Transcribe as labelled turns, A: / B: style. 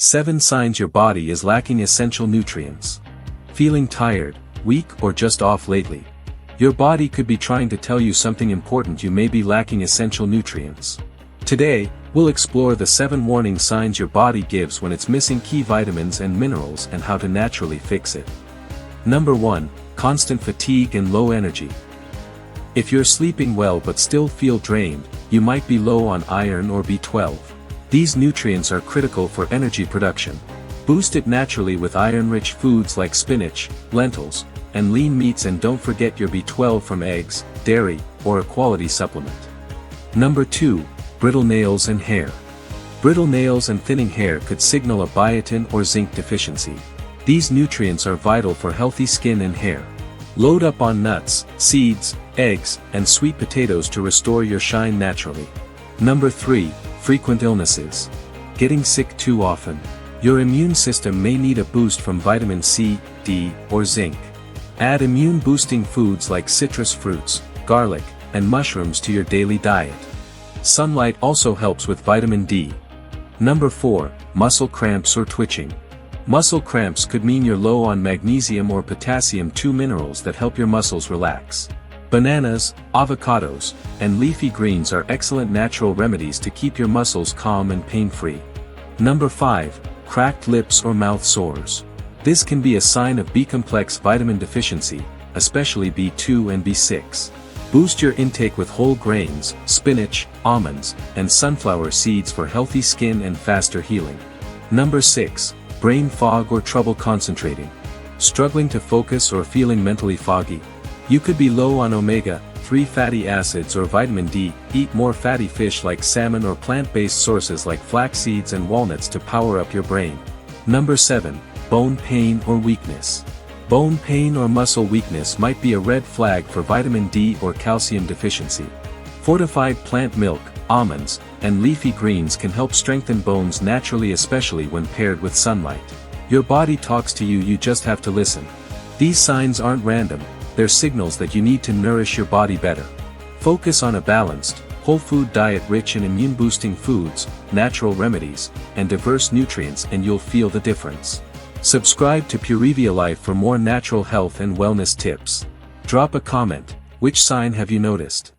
A: 7 signs your body is lacking essential nutrients. Feeling tired, weak, or just off lately? Your body could be trying to tell you something important. You may be lacking essential nutrients. Today, we'll explore the 7 warning signs your body gives when it's missing key vitamins and minerals and how to naturally fix it. Number 1. Constant fatigue and low energy. If you're sleeping well but still feel drained, you might be low on iron or B12. These nutrients are critical for energy production. Boost it naturally with iron-rich foods like spinach, lentils, and lean meats, and don't forget your B12 from eggs, dairy, or a quality supplement. Number 2. Brittle nails and hair. Brittle nails and thinning hair could signal a biotin or zinc deficiency. These nutrients are vital for healthy skin and hair. Load up on nuts, seeds, eggs, and sweet potatoes to restore your shine naturally. Number 3. Frequent illnesses. Getting sick too often. Your immune system may need a boost from vitamin C, D, or zinc. Add immune-boosting foods like citrus fruits, garlic, and mushrooms to your daily diet. Sunlight also helps with vitamin D. Number 4. Muscle cramps or twitching. Muscle cramps could mean you're low on magnesium or potassium, 2 minerals that help your muscles relax. Bananas, avocados, and leafy greens are excellent natural remedies to keep your muscles calm and pain-free. Number 5. Cracked lips or mouth sores. This can be a sign of B-complex vitamin deficiency, especially B2 and B6. Boost your intake with whole grains, spinach, almonds, and sunflower seeds for healthy skin and faster healing. Number 6. Brain fog or trouble concentrating. Struggling to focus or feeling mentally foggy? You could be low on omega-3 fatty acids or vitamin D. Eat more fatty fish like salmon or plant-based sources like flax seeds and walnuts to power up your brain. Number 7. Bone pain or weakness. Bone pain or muscle weakness might be a red flag for vitamin D or calcium deficiency. Fortified plant milk, almonds, and leafy greens can help strengthen bones naturally, especially when paired with sunlight. Your body talks to you, you just have to listen. These signs aren't random, they're signals that you need to nourish your body better. Focus on a balanced, whole food diet rich in immune-boosting foods, natural remedies, and diverse nutrients, and you'll feel the difference. Subscribe to PureviaLife for more natural health and wellness tips. Drop a comment. Which sign have you noticed?